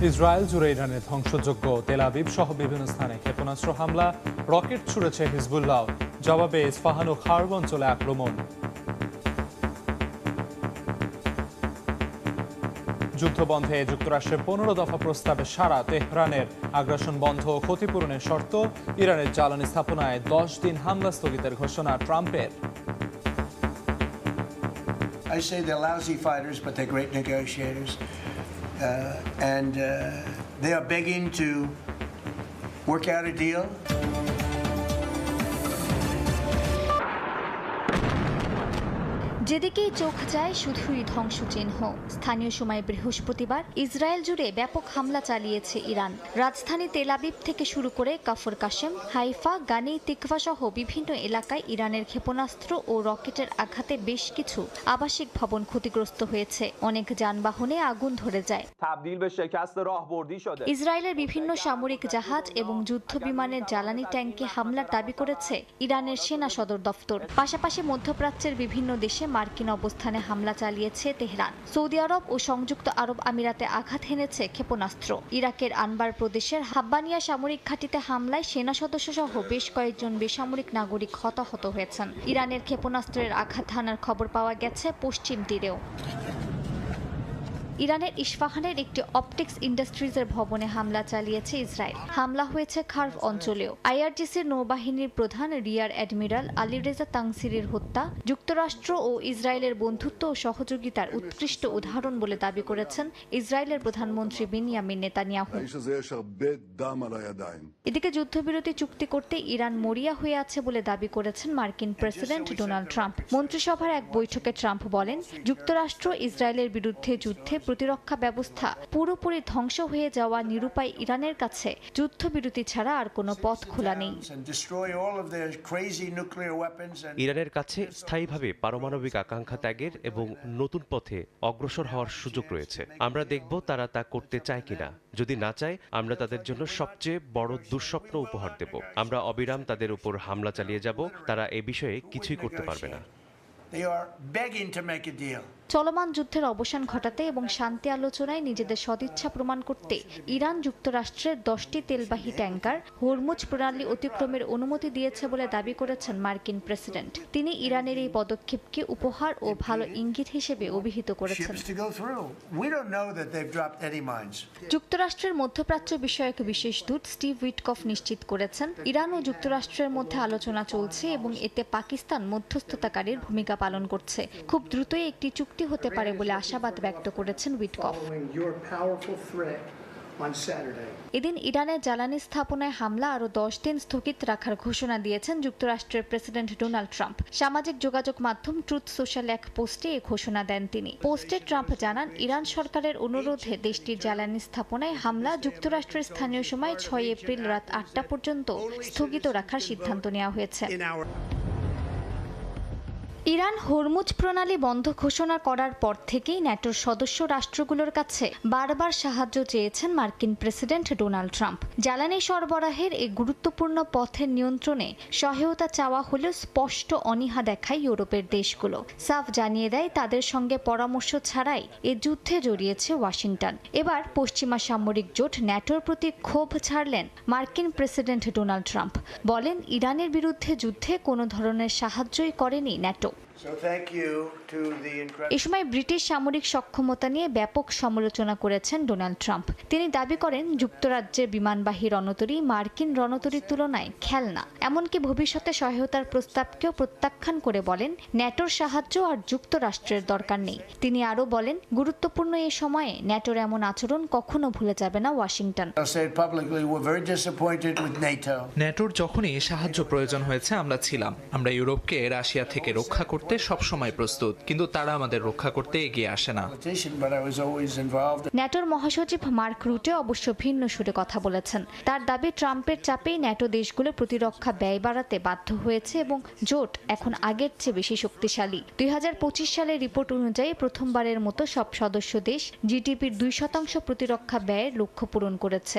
Israel জুড়ে ইরানের ধ্বংসযোগ্য Tel Aviv সহ বিভিন্ন স্থানে ক্ষেপণাস্ত্র হামলা, রকেট ছুড়েছে হিজবুল্লাহ, জবাবে ইস্পাহান ও খার্ব অঞ্চলে আক্রমণ। যুদ্ধবন্ধে যুক্তরাষ্ট্রের 15 দফা প্রস্তাবে সাড়া, তেহরানের আগ্রাসন বন্ধ ও ক্ষতিপূরণের শর্ত, ইরানের জ্বালানি স্থাপনায় 10 দিন হামলা স্থগিতের ঘোষণা ট্রাম্পের। I say they're lousy fighters, but they're great negotiators. And they are begging to work out a deal. যেদিকেই চোখ যায় শুধুই ধ্বংসচিহ্ন। স্থানীয় সময় বৃহস্পতিবার ইসরায়েল জুড়ে ব্যাপক হামলা চালিয়েছে ইরান। রাজধানী তেল আবিব থেকে শুরু করে কাফর কাশেম, হাইফা, গানি, তিকভা সহ বিভিন্ন এলাকায় ইরানের ক্ষেপণাস্ত্র ও রকেটের আঘাতে বেশ কিছু আবাসিক ভবন ক্ষতিগ্রস্ত হয়েছে। অনেক যানবাহনে আগুন ধরে যায়। ইসরায়েলের বিভিন্ন সামরিক জাহাজ এবং যুদ্ধ বিমানের জ্বালানি ট্যাঙ্কে হামলার দাবি করেছে ইরানের সেনা সদর দফতর। পাশাপাশি মধ্যপ্রাচ্যের বিভিন্ন দেশে মার্কিন অবস্থানে হামলা চালিয়েছে তেহরান। সৌদি আরব ও সংযুক্ত আরব আমিরাতে আঘাত হেনেছে ক্ষেপণাস্ত্র। ইরাকের আনবার প্রদেশের হাব্বানিয়া সামরিক ঘাঁটিতে হামলায় সেনা সদস্য সহ বেশ কয়েকজন বেসামরিক নাগরিক হতাহত হয়েছেন। ইরানের ক্ষেপণাস্ত্রের আঘাত হানার খবর পাওয়া গেছে পশ্চিম তীরেও। ইরানের ইস্পাহানের একটি অপটিক্স ইন্ডাস্ট্রিজের ভবনে হামলা চালিয়েছে ইসরায়েল। হামলা হয়েছে খার্ভ অঞ্চলেও। আইআরজিসির নৌবাহিনীর প্রধান রিয়ার অ্যাডমিরাল আলী রেজা তাংসিরির হত্যা যুক্তরাষ্ট্র ও ইসরায়েলের বন্ধুত্ব ও সহযোগিতার উৎকৃষ্ট উদাহরণ বলে দাবি করেছেন ইসরায়েলের প্রধানমন্ত্রী বেনিয়ামিন নেতানিয়াহু। এদিকে যুদ্ধবিরতি চুক্তি করতে ইরান মরিয়া হয়ে আছে বলে দাবি করেছেন মার্কিন প্রেসিডেন্ট ডোনাল্ড ট্রাম্প। মন্ত্রিসভার এক বৈঠকে ট্রাম্প বলেন, যুক্তরাষ্ট্র ইসরায়েলের বিরুদ্ধে যুদ্ধে প্রতিরক্ষা ব্যবস্থা পুরোপুরি ধ্বংস হয়ে যাওয়া নিরুপায় ইরানের কাছে যুদ্ধবিরতি ছাড়া আর কোনো পথ খোলা নেই। ইরানের কাছে স্থায়ীভাবে পারমাণবিক আকাঙ্ক্ষা ত্যাগের এবং নতুন পথে অগ্রসর হওয়ার সুযোগ রয়েছে। আমরা দেখব তারা তা করতে চায় কিনা। যদি না চায়, আমরা তাদের জন্য সবচেয়ে বড় দুঃস্বপ্ন উপহার দেব। আমরা অবিরাম তাদের উপর হামলা চালিয়ে যাব। তারা এ বিষয়ে কিছুই করতে পারবে না। চলমান যুদ্ধের অবসান ঘটাতে এবং শান্তি আলোচনায় নিজেদের সদিচ্ছা প্রমাণ করতে ইরান যুক্তরাষ্ট্রের 10টি তেলবাহী ট্যাঙ্কার হরমুজ প্রণালী অতিক্রমের অনুমতি দিয়েছে বলে দাবি করেছেন মার্কিন প্রেসিডেন্ট। তিনি ইরানের এই পদক্ষেপকে উপহার ও ভালো ইঙ্গিত হিসেবে অভিহিত করেছেন। যুক্তরাষ্ট্রের মধ্যপ্রাচ্য বিষয়ক বিশেষ দূত স্টিভ উইটকফ নিশ্চিত করেছেন, ইরান ও যুক্তরাষ্ট্রের মধ্যে আলোচনা চলছে এবং এতে পাকিস্তান মধ্যস্থতাকারীর ভূমিকা পালন করছে। খুব দ্রুতই একটি চুক্তি হতে পারে বলে আশাবাদ ব্যক্ত করেছেন উইটকফ। এদিন ইরানের জ্বালানি স্থাপনায় হামলা আরও 10 দিন স্থগিত রাখার ঘোষণা দিয়েছেন যুক্তরাষ্ট্রের প্রেসিডেন্ট ডোনাল্ড ট্রাম্প। সামাজিক যোগাযোগ মাধ্যম ট্রুথ সোশ্যাল এক পোস্টে এ ঘোষণা দেন তিনি। পোস্টে ট্রাম্প জানান, ইরান সরকারের অনুরোধে দেশটির জ্বালানি স্থাপনায় হামলা যুক্তরাষ্ট্রের স্থানীয় সময় 6 এপ্রিল রাত 8টা পর্যন্ত স্থগিত রাখার সিদ্ধান্ত নেওয়া হয়েছে। ইরান হরমুজ প্রণালী বন্ধ ঘোষণা করার পর থেকেই ন্যাটোর সদস্য রাষ্ট্রগুলোর কাছে বারবার সাহায্য চেয়েছেন মার্কিন প্রেসিডেন্ট ডোনাল্ড ট্রাম্প। জ্বালানি সরবরাহের এই গুরুত্বপূর্ণ পথের নিয়ন্ত্রণে সহায়তা চাওয়া হলেও স্পষ্ট অনীহা দেখায় ইউরোপের দেশগুলো। সাফ জানিয়ে দেয় তাদের সঙ্গে পরামর্শ ছাড়াই এ যুদ্ধে জড়িয়েছে ওয়াশিংটন। এবার পশ্চিমা সামরিক জোট ন্যাটোর প্রতি ক্ষোভ ছাড়লেন মার্কিন প্রেসিডেন্ট ডোনাল্ড ট্রাম্প। বলেন, ইরানের বিরুদ্ধে যুদ্ধে কোনো ধরনের সাহায্যই করেনি ন্যাটো। এ সময় ব্রিটিশ সামরিক সক্ষমতা নিয়ে ব্যাপক সমালোচনা করেছেন ডোনাল্ড ট্রাম্প। তিনি দাবি করেন, যুক্তরাজ্যের বিমানবাহী রণতরী মার্কিন রণতরীর তুলনায় খেলনা। এমনকি ভবিষ্যতে সহায়তার প্রস্তাবকেও প্রত্যাখ্যান করে বলেন, ন্যাটোর সাহায্য আর যুক্তরাষ্ট্রের দরকার নেই। তিনি আরও বলেন, গুরুত্বপূর্ণ এ সময়ে ন্যাটোর এমন আচরণ কখনো ভুলে যাবে না ওয়াশিংটন। ন্যাটোর যখনই সাহায্য প্রয়োজন হয়েছে আমরা ছিলাম। আমরা ইউরোপকে রাশিয়া থেকে রক্ষা করতে সবসময় প্রস্তুত, কিন্তু তারা আমাদের রক্ষা করতে এগিয়ে আসে না। ন্যাটোর মহাসচিব মার্ক রুটে অবশ্য ভিন্ন সুরে কথা বলেছেন। তার দাবি, ট্রাম্পের চাপেই ন্যাটো দেশগুলো প্রতিরক্ষা ব্যয় বাড়াতে বাধ্য হয়েছে এবং জোট এখন আগের চেয়ে বেশি শক্তিশালী। 2025 সালের রিপোর্ট অনুযায়ী প্রথমবারের মতো সব সদস্য দেশ জিডিপির 2% প্রতিরক্ষা ব্যয়ের লক্ষ্য পূরণ করেছে।